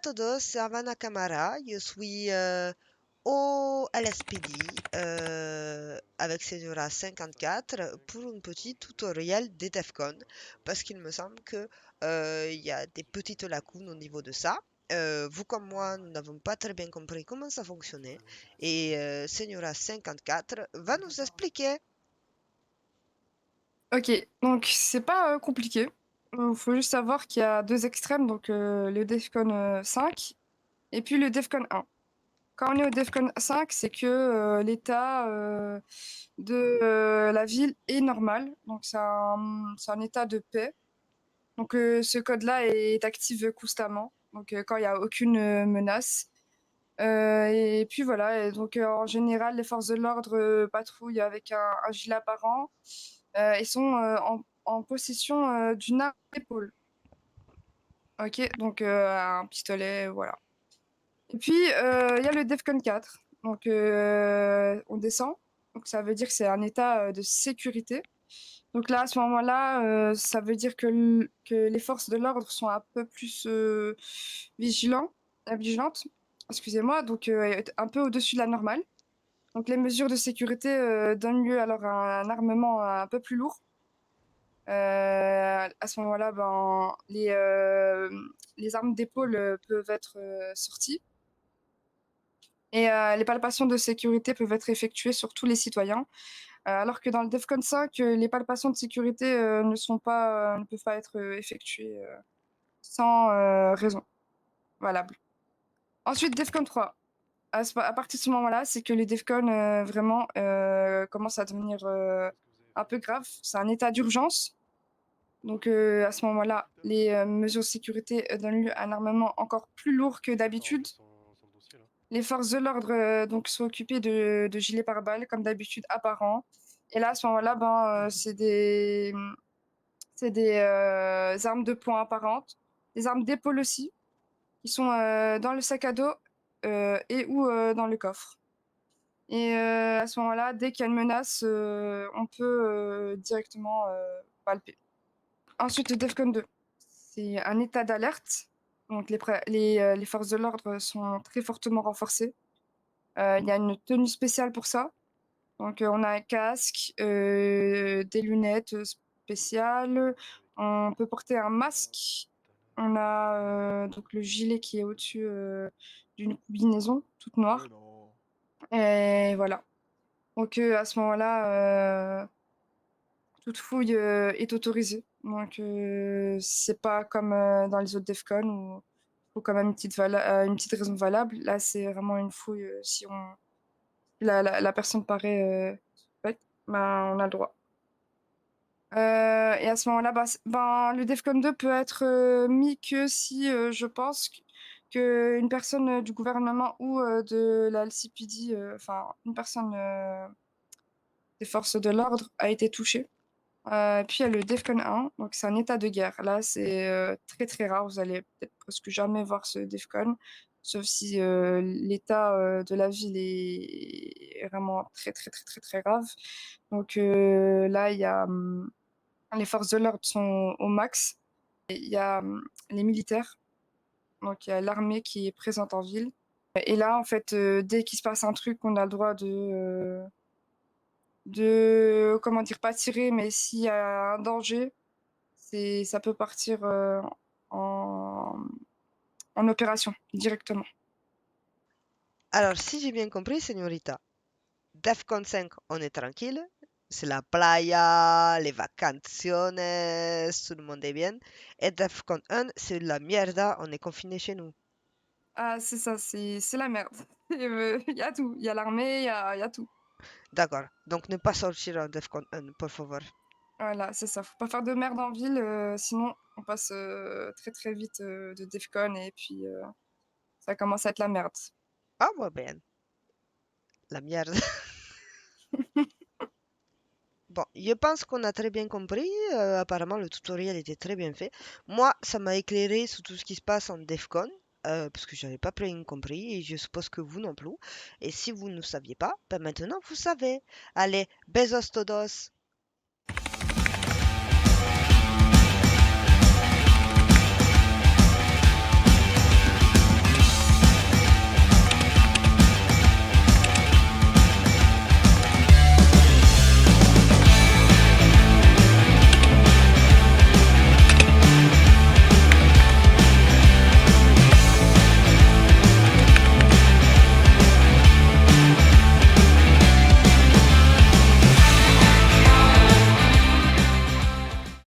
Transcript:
todos, c'est Havana Camara. Je suis au LSPD avec Seniora 54 pour un petit tutoriel des DEFCON parce qu'il me semble que il y a des petites lacunes au niveau de ça. Vous comme moi, nous n'avons pas très bien compris comment ça fonctionnait et Seniora 54 va nous expliquer. Ok, donc c'est pas compliqué. Il faut juste savoir qu'il y a deux extrêmes, donc le DEFCON 5 et puis le DEFCON 1. Quand on est au DEFCON 5, c'est que l'état de la ville est normal, donc c'est un état de paix. Donc ce code-là est actif constamment, donc quand il n'y a aucune menace. Et puis voilà, et donc en général, les forces de l'ordre patrouillent avec un gilet apparent. Ils sont en possession d'une arme d'épaule. Ok, donc un pistolet, voilà. Et puis il y a le DEFCON 4. Donc on descend. Donc ça veut dire que c'est un état de sécurité. Donc là, à ce moment-là, ça veut dire que les forces de l'ordre sont un peu plus vigilantes. Excusez-moi, donc un peu au-dessus de la normale. Donc les mesures de sécurité donnent lieu alors à un armement un peu plus lourd. À ce moment-là, ben, les armes d'épaule peuvent être sorties et les palpations de sécurité peuvent être effectuées sur tous les citoyens. Alors que dans le DEFCON 5, les palpations de sécurité ne peuvent pas être effectuées sans raison valable. Ensuite, DEFCON 3. À partir de ce moment-là, c'est que les DEFCON vraiment commencent à devenir un peu graves. C'est un état d'urgence. Donc à ce moment-là, les mesures de sécurité donnent lieu à un armement encore plus lourd que d'habitude. Les forces de l'ordre donc sont occupées de gilets pare-balles comme d'habitude apparents. Et là, à ce moment-là, ben, c'est des armes de poing apparentes, des armes d'épaule aussi, qui sont dans le sac à dos et ou dans le coffre. Et à ce moment-là, dès qu'il y a une menace, on peut directement palper. Ensuite, le DEFCON 2, c'est un état d'alerte. Donc les forces de l'ordre sont très fortement renforcées. Il y a une tenue spéciale pour ça. Donc on a un casque, des lunettes spéciales. On peut porter un masque. On a donc le gilet qui est au-dessus d'une combinaison toute noire. Et voilà. Donc à ce moment-là, toute fouille est autorisée. Donc, c'est pas comme dans les autres DEFCON où il faut quand même une petite raison valable. Là, c'est vraiment une fouille. Si la personne paraît suspecte, ben, on a le droit. Et à ce moment-là, ben, le DEFCON 2 peut être mis que si je pense que une personne du gouvernement ou de la LCPD, enfin, une personne des forces de l'ordre a été touchée. Puis il y a le DEFCON 1, donc c'est un état de guerre. Là, c'est très très rare. Vous allez peut-être presque jamais voir ce DEFCON, sauf si l'état de la ville est vraiment très très très très très grave. Donc là, il y a les forces de l'ordre sont au max. Et il y a les militaires, donc il y a l'armée qui est présente en ville. Et là, en fait, dès qu'il se passe un truc, on a le droit comment dire, pas tirer, mais s'il y a un danger, ça peut partir en, en opération directement. Alors, si j'ai bien compris, señorita, DEFCON 5, on est tranquille. C'est la playa, les vacaciones, tout le monde est bien. Et DEFCON 1, c'est la mierda, on est confiné chez nous. Ah, c'est ça, c'est la merde. Il y a tout. Il y a l'armée, il y a tout. D'accord. Donc, ne pas sortir en DEFCON 1, por favor. Voilà, c'est ça. Faut pas faire de merde en ville, sinon on passe très très vite de Defcon et puis ça commence à être la merde. Ah, muy bien. La mierda. Bon, je pense qu'on a très bien compris. Apparemment, le tutoriel était très bien fait. Moi, ça m'a éclairé sur tout ce qui se passe en DEFCON, parce que j'avais pas bien compris, et je suppose que vous non plus. Et si vous ne saviez pas, ben maintenant vous savez. Allez, besos todos!